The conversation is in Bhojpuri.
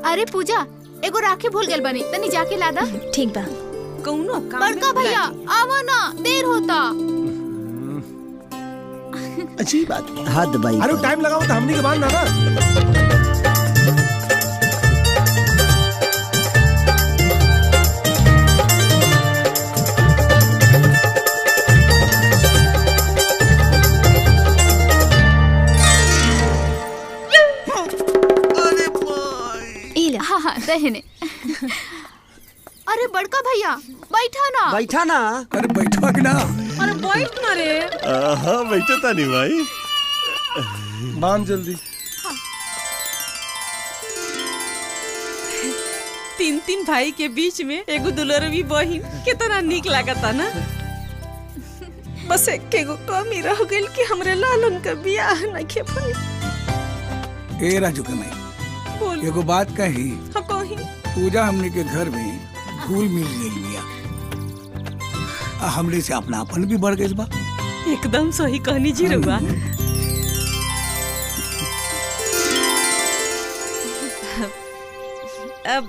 अरे पूजा एगो राखी भूल गेल बनी, तनी जाके लादा। ठीक बा। कौनो काम बड़का भैया आवा ना, देर होता। अच्छी बात। हाँ दबाई। अरे टाइम लगाओ तो हमनी के बाद ना। हाँ हाँ दहने। अरे बड़का भैया बैठा ना। बैठा ना। अरे बैठवा के ना। अरे बैठ ना रे। हाँ बैठो तानी भाई। बांध जल्दी। तीन तीन भाई के बीच में एगो दुलरवी बहिन कितना निक लागता ना। बस एगो कमी रह गइल कि हमरे लालन का बियाह नइखे भइल। ए राजू के मैं बोल। एगो बात कही। हाँ कही। पूजा हमने के घर में घुल मिल गई बिया। हमरे से अपनापन भी बढ़ गई बा। एकदम सही कहनी जी रउआ। अब